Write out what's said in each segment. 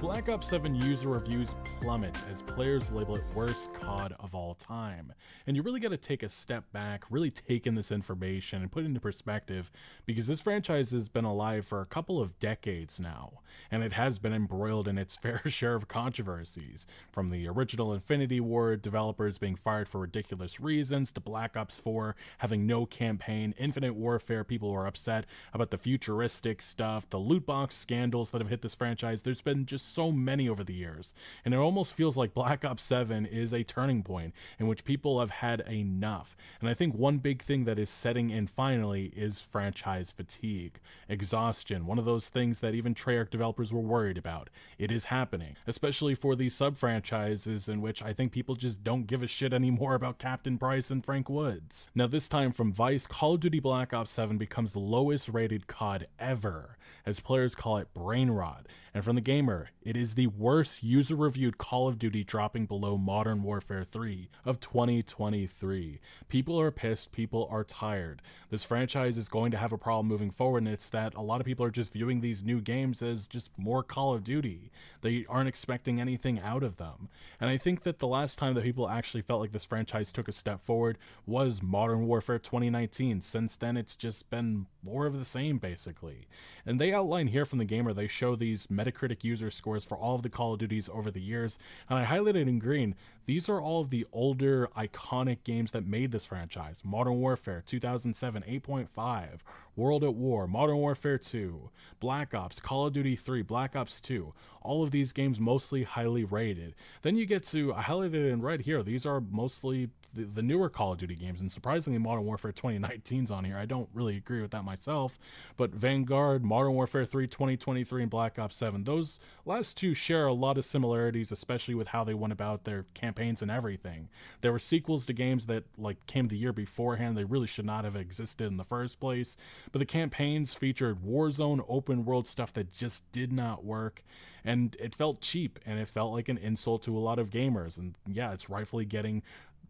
Black Ops 7 user reviews plummet as players label it worst COD of all time. And you really got to take a step back, really take in this information and put it into perspective, because this franchise has been alive for a couple of decades now, and it has been embroiled in its fair share of controversies, from the original Infinity Ward developers being fired for ridiculous reasons, to Black Ops 4 having no campaign, Infinite Warfare people are upset about the futuristic stuff, the loot box scandals that have hit this franchise. There's been just so many over the years, and it almost feels like Black Ops 7 is a turning point in which people have had enough. And I think one big thing that is setting in finally is franchise fatigue, exhaustion, one of those things that even Treyarch developers were worried about. It is happening, especially for these sub-franchises in which I think people just don't give a shit anymore about Captain Price and Frank Woods. Now this time from Vice, Call of Duty Black Ops 7 becomes the lowest rated COD ever, as players call it brain rot, and from The Gamer, it is the worst user-reviewed Call of Duty, dropping below Modern Warfare 3 of 2023. People are pissed, people are tired. This franchise is going to have a problem moving forward, and it's that a lot of people are just viewing these new games as just more Call of Duty. They aren't expecting anything out of them. And I think that the last time that people actually felt like this franchise took a step forward was Modern Warfare 2019. Since then, it's just been more of the same, basically. And they outline here from The Gamer, they show these Metacritic user scores for all of the Call of Duties over the years, and I highlighted in green, these are all of the older iconic games that made this franchise. Modern Warfare 2007, 8.5, World at War, Modern Warfare 2, Black Ops, Call of Duty 3, Black Ops 2, all of these games mostly highly rated. Then you get to, I highlighted it in red here, these are mostly the newer Call of Duty games, and surprisingly Modern Warfare 2019's on here. I don't really agree with that myself, but Vanguard, Modern Warfare 3 2023, and Black Ops 7, those last two share a lot of similarities, especially with how they went about their campaigns and everything. There were sequels to games that came the year beforehand. They really should not have existed in the first place, but the campaigns featured Warzone open world stuff that just did not work, and it felt cheap, and it felt like an insult to a lot of gamers. And yeah, it's rightfully getting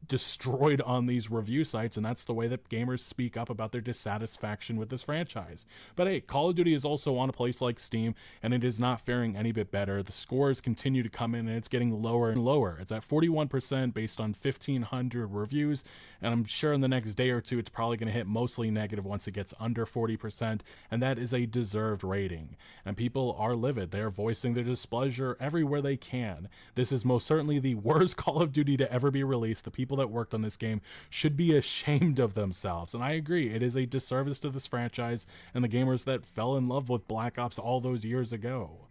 destroyed on these review sites, and that's the way that gamers speak up about their dissatisfaction with this franchise. But hey, Call of Duty is also on a place like Steam, and it is not faring any bit better. The scores continue to come in, and it's getting lower and lower. It's at 41% based on 1,500 reviews, and I'm sure in the next day or two it's probably going to hit mostly negative once it gets under 40%, and that is a deserved rating. And people are livid. They're voicing their displeasure everywhere they can. This is most certainly the worst Call of Duty to ever be released. The people that worked on this game should be ashamed of themselves, and I agree, it is a disservice to this franchise and the gamers that fell in love with Black Ops all those years ago.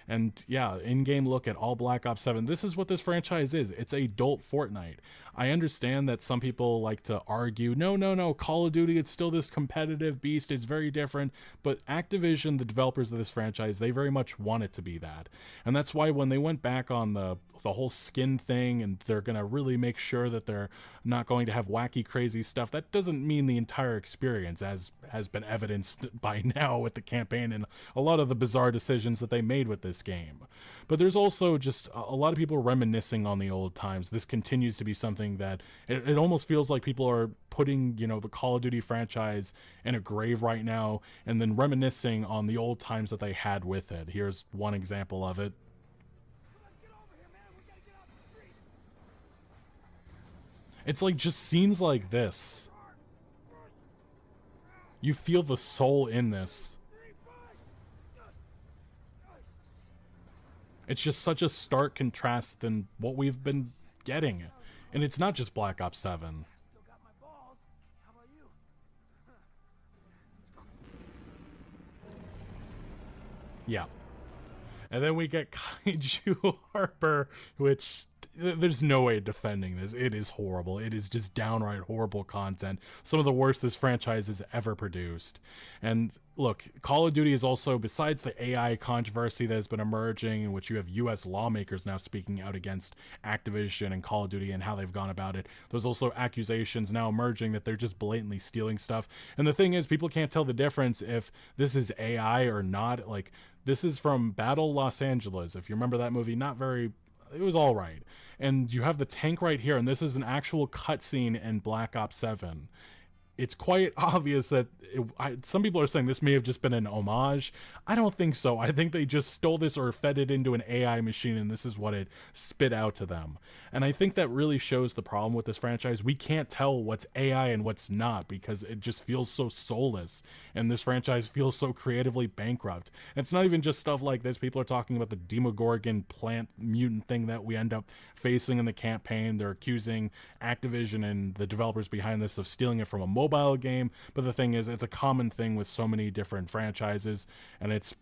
And yeah, in-game look at all Black Ops 7. This is what this franchise is. It's a adult Fortnite. I understand that some people like to argue, no, Call of Duty, it's still this competitive beast, it's very different. But Activision, the developers of this franchise, they very much want it to be that. And that's why when they went back on the whole skin thing, and they're going to really make sure that they're not going to have wacky, crazy stuff, that doesn't mean the entire experience, as has been evidenced by now with the campaign and a lot of the bizarre decisions that they made with this game. But there's also just a lot of people reminiscing on the old times. This continues to be something that it almost feels like people are putting, the Call of Duty franchise in a grave right now and then reminiscing on the old times that they had with it. Here's one example of it. It's like just scenes like this. You feel the soul in this. It's just such a stark contrast than what we've been getting. And it's not just Black Ops 7. Yeah. And then we get Kaiju Harper, which there's no way of defending this. It is horrible. It is just downright horrible content. Some of the worst this franchise has ever produced. And look, Call of Duty is also, besides the AI controversy that has been emerging, in which you have US lawmakers now speaking out against Activision and Call of Duty and how they've gone about it, there's also accusations now emerging that they're just blatantly stealing stuff. And the thing is, people can't tell the difference if this is AI or not. This is from Battle Los Angeles. If you remember that movie, it was all right. And you have the tank right here, and this is an actual cutscene in Black Ops 7. it's quite obvious that some people are saying this may have just been an homage. I don't think so. I think they just stole this or fed it into an AI machine, and this is what it spit out to them. And I think that really shows the problem with this franchise. We can't tell what's AI and what's not because it just feels so soulless, and this franchise feels so creatively bankrupt. And it's not even just stuff like this. People are talking about the Demogorgon plant mutant thing that we end up facing in the campaign. They're accusing Activision and the developers behind this of stealing it from a mobile game, but the thing is, it's a common thing with so many different franchises, and it's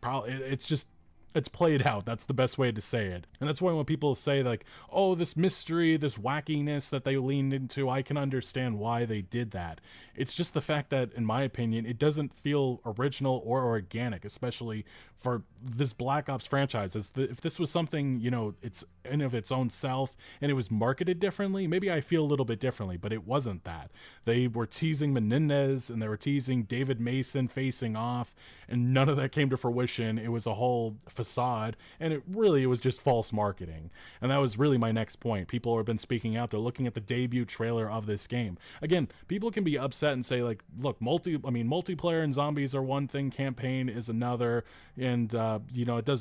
played out. That's the best way to say it. And that's why when people say like, oh, this mystery, this wackiness that they leaned into, I can understand why they did that. It's just the fact that, in my opinion, it doesn't feel original or organic, especially for this Black Ops franchise. If this was something, it's in of its own self and it was marketed differently, maybe I feel a little bit differently, but it wasn't that. They were teasing Menendez and they were teasing David Mason facing off, and none of that came to fruition. It was a whole facade, and it was just false marketing. And that was really my next point. People have been speaking out. They're looking at the debut trailer of this game. Again, people can be upset and say like, look, multiplayer and zombies are one thing, campaign is another, and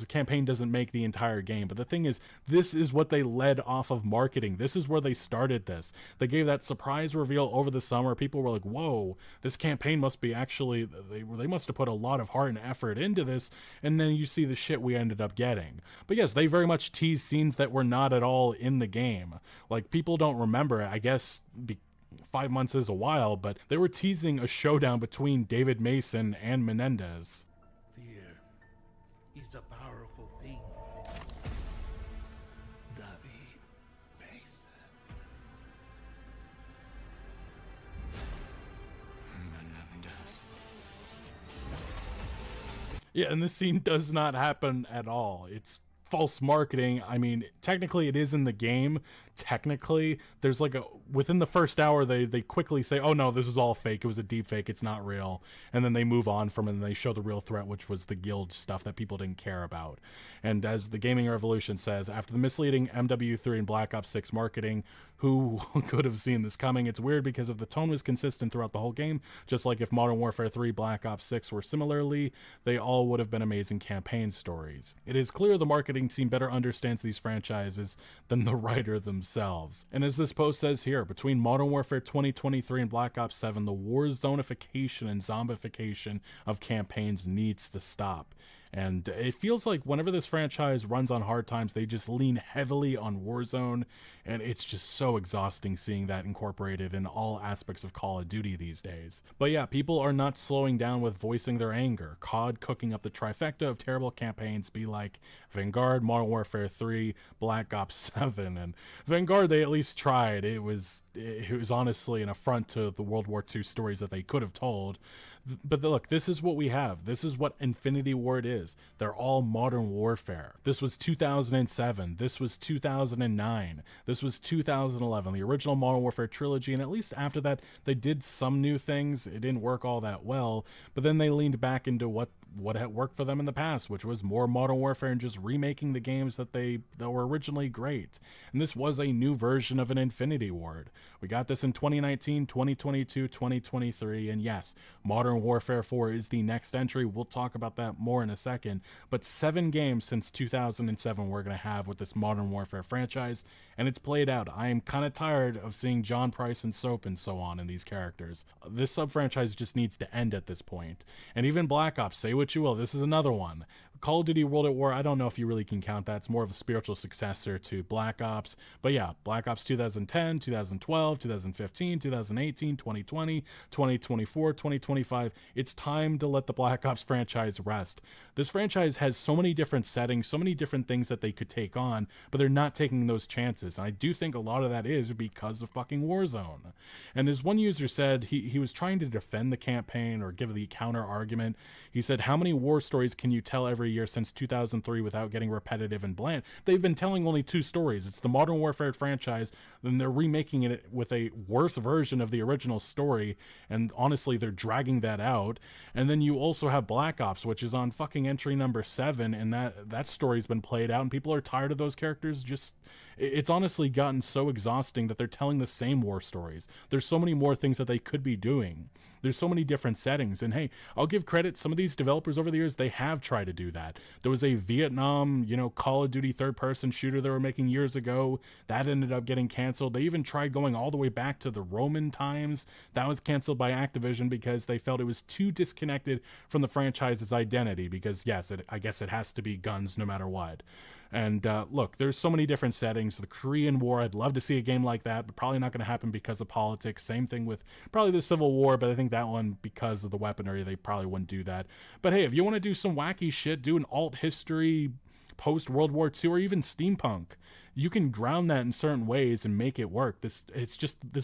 campaign doesn't make the entire game. But the thing is, this is what they led off of marketing. This is where they started this. They gave that surprise reveal over the summer. People were like, whoa, this campaign must be actually, they must have put a lot of heart and effort into this. And then you see the shit we ended up getting. But yes, they very much teased scenes that were not at all in the game. Like, people don't remember, I guess, 5 months is a while, but they were teasing a showdown between David Mason and Menendez. Fear is a powerful thing. David Mason. Menendez. Yeah, and this scene does not happen at all. It's false marketing. I mean, technically it is in the game. Technically, there's like within the first hour, they quickly say, oh no, this was all fake. It was a deep fake. It's not real. And then they move on from it and they show the real threat, which was the guild stuff that people didn't care about. And as the Gaming Revolution says, after the misleading MW3 and Black Ops 6 marketing, who could have seen this coming? It's weird because if the tone was consistent throughout the whole game, just like if Modern Warfare 3, Black Ops 6 were similarly, they all would have been amazing campaign stories. It is clear the marketing team better understands these franchises than the writer themselves. And as this post says here, between Modern Warfare 2023 and Black Ops 7, the warzonification and zombification of campaigns needs to stop. And it feels like whenever this franchise runs on hard times, they just lean heavily on Warzone, and it's just so exhausting seeing that incorporated in all aspects of Call of Duty these days. But yeah, people are not slowing down with voicing their anger. COD cooking up the trifecta of terrible campaigns be like Vanguard, Modern Warfare 3, Black Ops 7, and Vanguard, they at least tried. It was honestly an affront to the World War II stories that they could have told. But look, this is what we have. This is what Infinity Ward is. They're all Modern Warfare. This was 2007. This was 2009. This was 2011. The original Modern Warfare trilogy, and at least after that, they did some new things. It didn't work all that well, but then they leaned back into what had worked for them in the past, which was more Modern Warfare and just remaking the games that were originally great. And this was a new version of an Infinity Ward. We got this in 2019, 2022, 2023, and yes, Modern Warfare 4 is the next entry. We'll talk about that more in a second, but 7 games since 2007 we're going to have with this Modern Warfare franchise, and it's played out. I am kind of tired of seeing John Price and Soap and so on in these characters. This sub-franchise just needs to end at this point. And even Black Ops, say what you will, this is another one. Call of Duty World at War, I don't know if you really can count that. It's more of a spiritual successor to Black Ops. But yeah, Black Ops 2010, 2012, 2015, 2018, 2020, 2024, 2025. It's time to let the Black Ops franchise rest. This franchise has so many different settings, so many different things that they could take on, but they're not taking those chances. And I do think a lot of that is because of fucking Warzone. And as one user said, he was trying to defend the campaign or give the counter argument. He said, how many war stories can you tell every year since 2003 without getting repetitive and bland? They've been telling only 2 stories. It's the Modern Warfare franchise, then they're remaking it with a worse version of the original story, and honestly, they're dragging that out. And then you also have Black Ops, which is on fucking entry number 7, and that story's been played out, and people are tired of those characters. It's honestly gotten so exhausting that they're telling the same war stories. There's so many more things that they could be doing. There's so many different settings, and hey, I'll give credit, some of these developers over the years, they have tried to do that. There was a Vietnam, Call of Duty third-person shooter they were making years ago. That ended up getting canceled. They even tried going all the way back to the Roman times. That was canceled by Activision because they felt it was too disconnected from the franchise's identity, because yes, I guess it has to be guns no matter what. And look, there's so many different settings. The Korean War, I'd love to see a game like that, but probably not going to happen because of politics. Same thing with probably the Civil War, but I think that one, because of the weaponry, they probably wouldn't do that. But hey, if you want to do some wacky shit, do an alt history, post-World War II, or even steampunk. You can ground that in certain ways and make it work. This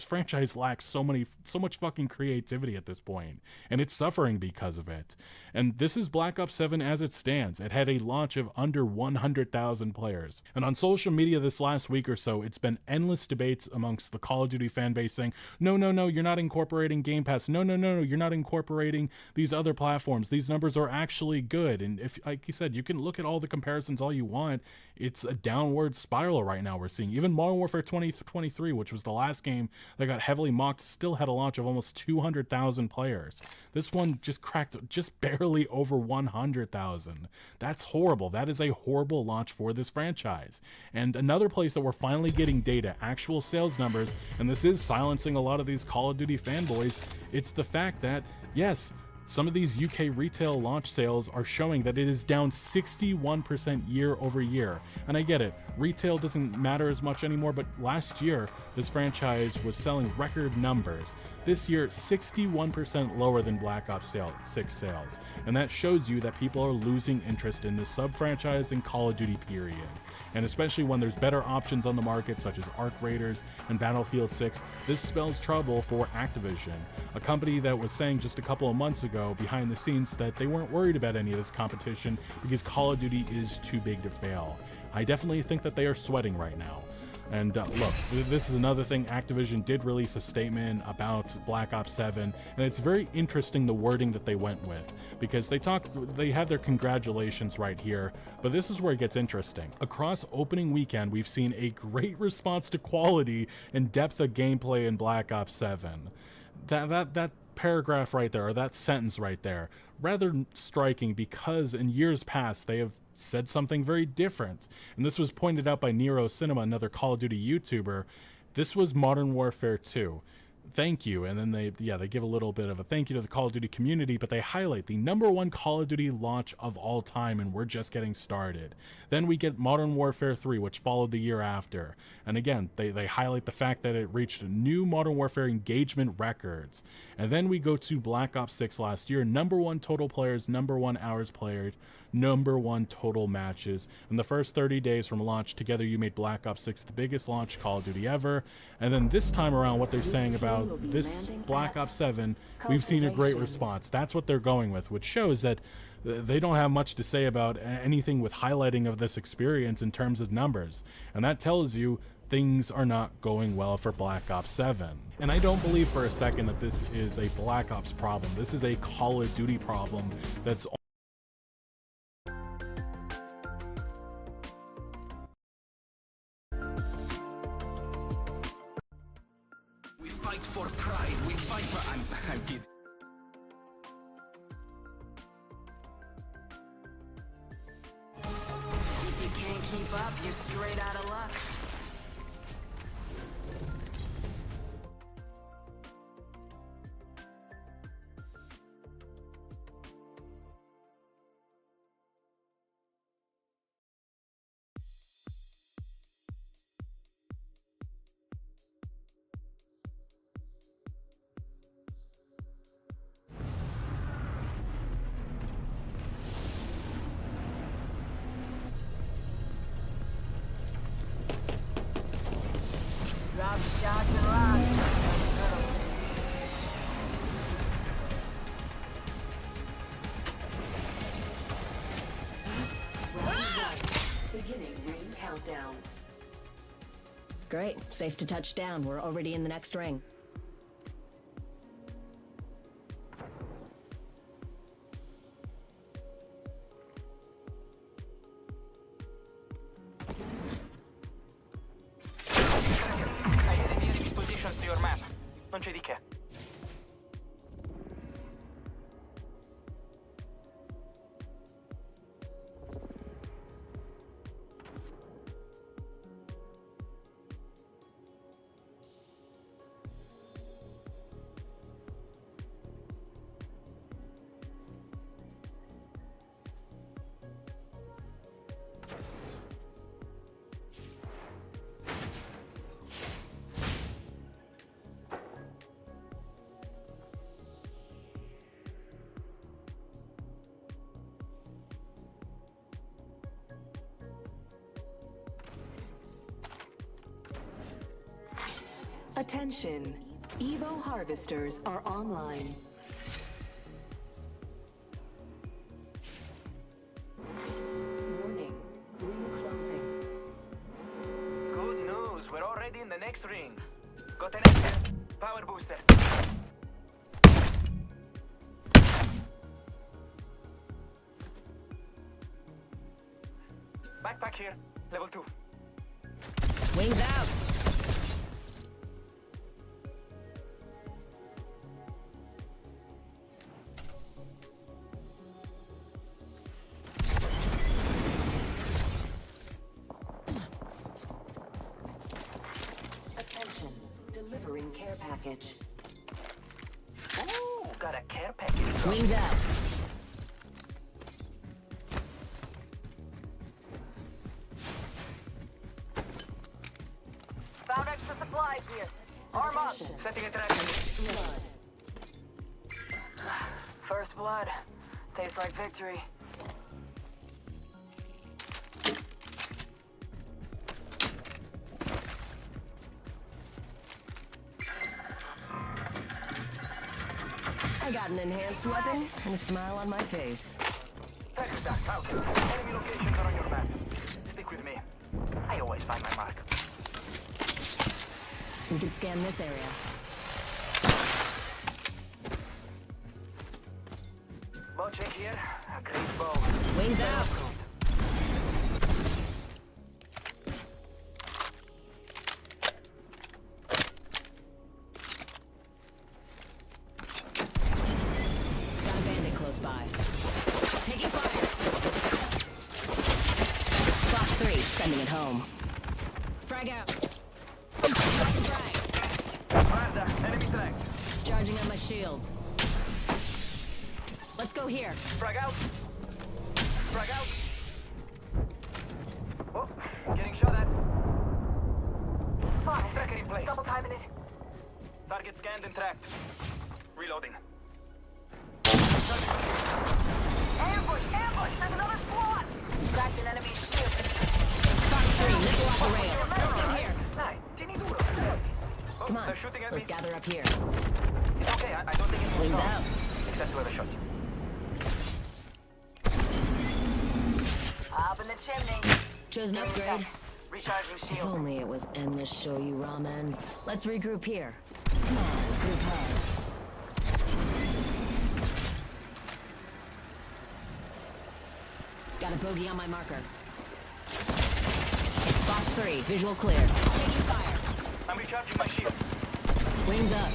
franchise lacks so much fucking creativity at this point, and it's suffering because of it. And this is Black Ops 7 as it stands. It had a launch of under 100,000 players. And on social media this last week or so, it's been endless debates amongst the Call of Duty fan base saying, no, you're not incorporating Game Pass. No, you're not incorporating these other platforms. These numbers are actually good. And if, like you said, you can look at all the comparisons all you want. It's a downward spiral right now we're seeing. Even Modern Warfare 2023, which was the last game that got heavily mocked, still had a launch of almost 200,000 players. This one just cracked just barely over 100,000. That's horrible. That is a horrible launch for this franchise. And another place that we're finally getting data, actual sales numbers, and this is silencing a lot of these Call of Duty fanboys, it's the fact that, yes, some of these UK retail launch sales are showing that it is down 61% year over year. And I get it, retail doesn't matter as much anymore, but last year, this franchise was selling record numbers. This year, 61% lower than Black Ops 6 sales. And that shows you that people are losing interest in this sub-franchise in Call of Duty, period. And especially when there's better options on the market, such as Arc Raiders and Battlefield 6, this spells trouble for Activision, a company that was saying just a couple of months ago behind the scenes that they weren't worried about any of this competition because Call of Duty is too big to fail. I definitely think that they are sweating right now. And look, this is another thing. Activision did release a statement about Black Ops 7, and it's very interesting the wording that they went with, because they had their congratulations right here, but this is where it gets interesting. Across opening weekend, we've seen a great response to quality and depth of gameplay in Black Ops 7. That paragraph right there, or that sentence right there, rather striking, because in years past they have said something very different, and this was pointed out by Nero Cinema, another Call of Duty YouTuber. This was Modern Warfare 2. Thank you. And then they give a little bit of a thank you to the Call of Duty community, but they highlight the #1 Call of Duty launch of all time, and we're just getting started. Then we get Modern Warfare 3, which followed the year after. And again, they highlight the fact that it reached new Modern Warfare engagement records. And then we go to Black Ops 6 last year, #1 total players, #1 hours played, #1 total matches. In the first 30 days from launch, together you made Black Ops 6 the biggest launch Call of Duty ever. And then this time around, what they're saying about this Black Ops 7, we've seen a great response. That's what they're going with, which shows that they don't have much to say about anything with highlighting of this experience in terms of numbers. And that tells you things are not going well for Black Ops 7. And I don't believe for a second that this is a Black Ops problem. This is a Call of Duty problem that's We fight for pride, we fight for... I'm kidding. If you can't keep up, you're straight out of luck. Drop shots and rocks. Great. Safe to touch down. We're already in the next ring. Hai enemies positions to your map. Non c'è di che. Attention, Evo harvesters are online. Warning, ring closing. Good news, we're already in the next ring. Got an exit. Power booster. Backpack here. Level 2. Wings out! Attention, delivering care package. Ooh, got a care package. Wings out! Found extra supplies here. Arm up. Attention, Setting a trap. blood. First blood. Tastes like victory. I got an enhanced weapon and a smile on my face. Thanks, Doc. Falcon. Enemy locations are on your map. Stick with me. I always find my mark. We can scan this area. Bow check here. A great bow. Wings out! Got a bandit close by. Taking fire! Fox 3, sending it home. Frag out! Frag! Mazda, enemy flag. Charging on my shield. Let's go here. Frag out. Frag out. Oh, getting shot at. Spot. Tracker in place. Double timing it. Target scanned and tracked. Reloading. Ambush! Ambush! There's another squad! Cracked an enemy's shield. Fox 3, missile off the rail. Let's get here. Dai, tieni duro. Oh, Come on, they're shooting at let's me. gather up here. It's okay, I don't think it's Wings wrong. out. Except whoever shot you. Up in the chimney. Chose an upgrade. Recharging If shield. only it was endless show you ramen. Let's regroup here. Come on, group hug. Got a bogey on my marker. Fox 3, visual clear. Taking fire. I'm recharging my shields. Wings up.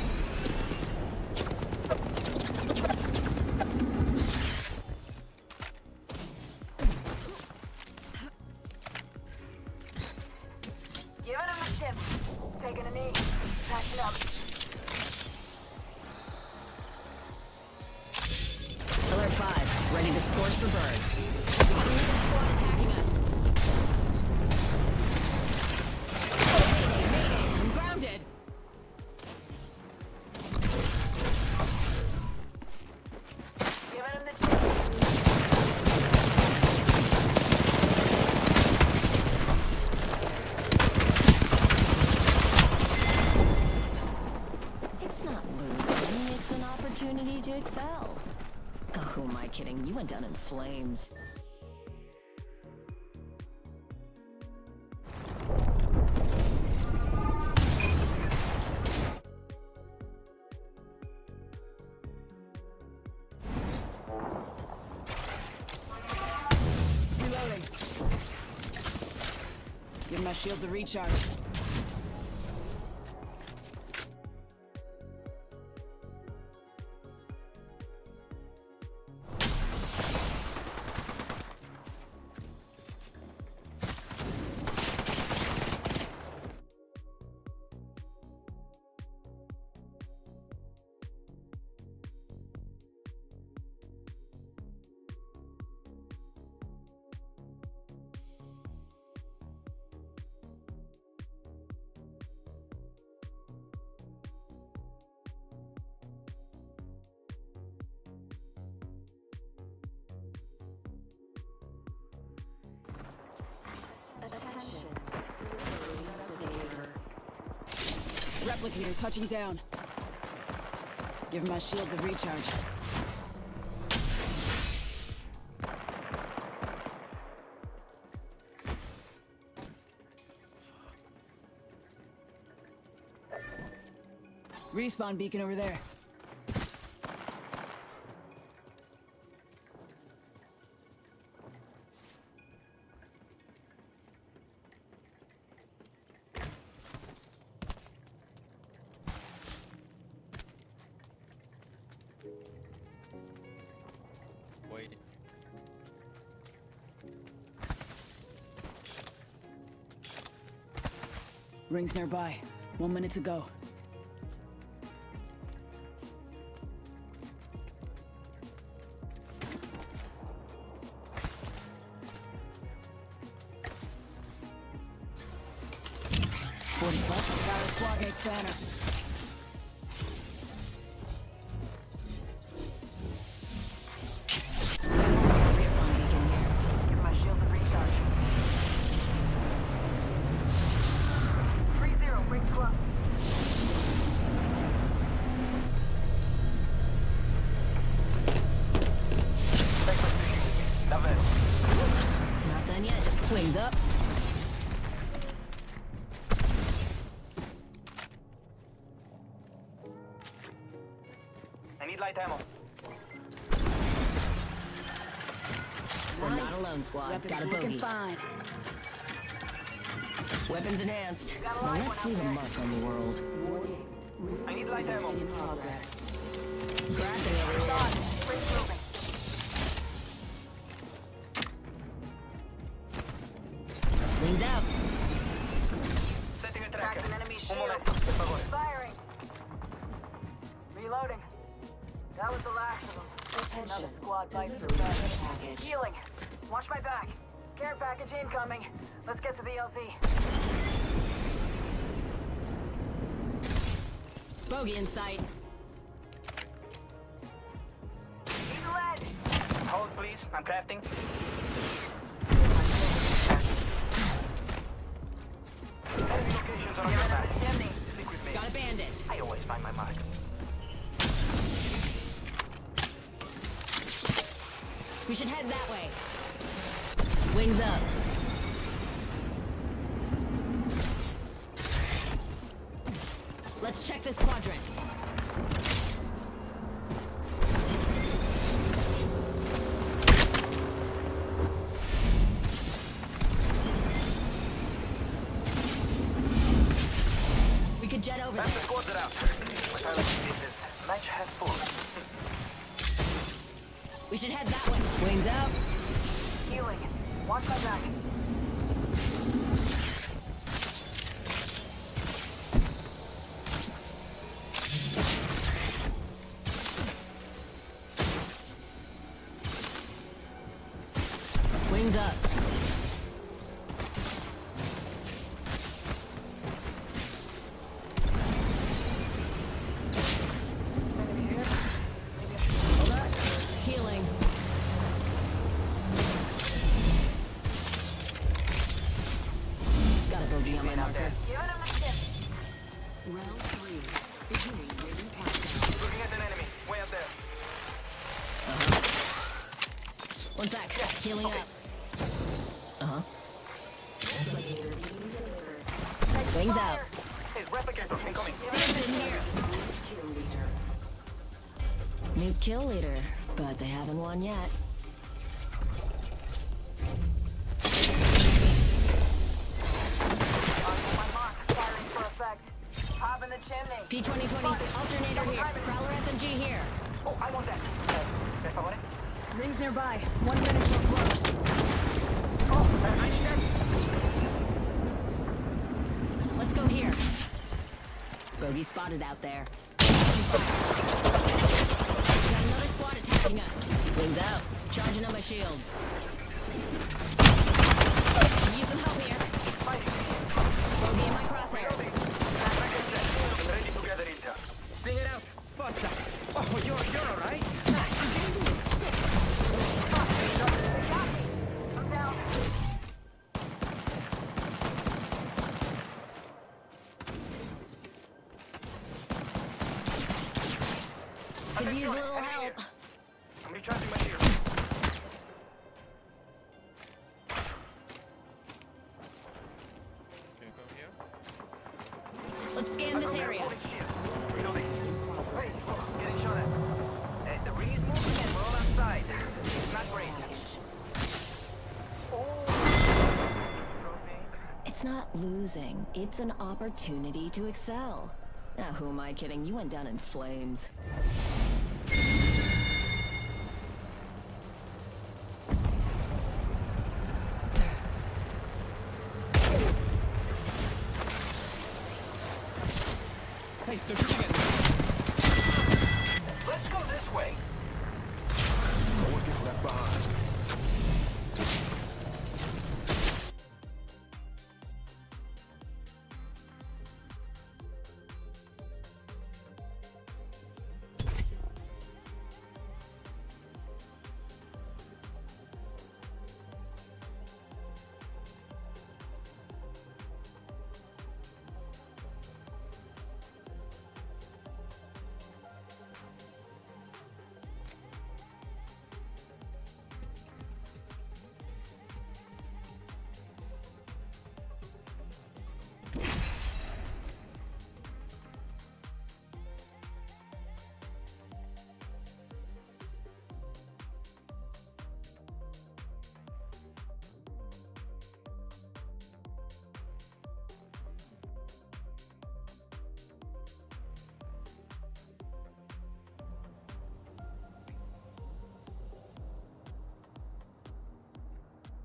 Give it him the chip. Taking a knee. Patching up. Alert 5, ready to scorch for bird. Squad attacking us. Mayday, mayday, I'm grounded. Giving him the chip. It's not losing, it's an opportunity to excel. Oh, who am I kidding? You went down in flames. my shields a recharge. Replicator touching down. Give my shields a recharge. Respawn beacon over there. Wait. Rings nearby. 1 minute to go. Got a squad mate's banner. Respawn beacon here. Give my shields a recharge. 3-0, rings close. Not done yet. Wings up. I need light ammo. We're not alone, squad. Weapons Got a looking bogey. fine. Weapons enhanced. Now let's leave a mark on the world. I need light ammo. In progress. Cracking everyone. Rings moving. Wings out. Setting a Cracked tracker. an enemy Un shield. momento, por favor. Firing. Reloading. That was the last of them. Another Attention. squad bites Delivering the care best. package. Healing. Watch my back. Care package incoming. Let's get to the LZ. Bogey in sight. Need lead. Hold, please. I'm crafting. Enemy locations are on your map. Chimney. Stick with me. Got a bandit. I always find my mark. We should head that way. Wings up. Let's check this quadrant. We could jet over Half there. the squads are out. My pilot is match half full. We should head that way. Wings out. Healing. Watch my back. Wings up. Healing. Got a bogey on my marker. Giving him the tip. Round 3. Beginning ring countdown. Looking at an enemy. Way up there. One sec. Healing up. Uh-huh. Replicator being delivered. Wings out. Hey, replicator incoming. See him in here. Kill leader. New kill leader, but they haven't won yet. chimney. P2020, alternator here. Prowler SMG here. Oh, I want that. Per favore? Rings nearby. 1 minute till blow. Oh, I need that. Let's go here. Bogey spotted out there. Got another squad attacking us. Wings out. Charging on my shields. Use some help here. Bogey in my crosshairs. Ready to gather intel. Sing it out. Forza. Oh, you're alright? I'm down. Could use a little help. I'm recharging my shield. Let's scan this area. Reloading. Hey, getting shot at. The ring is moving and we're all outside. Not great. It's not losing. It's an opportunity to excel. Now, who am I kidding? You went down in flames. Hey, they're shooting at me. Let's go this way. No one gets left behind.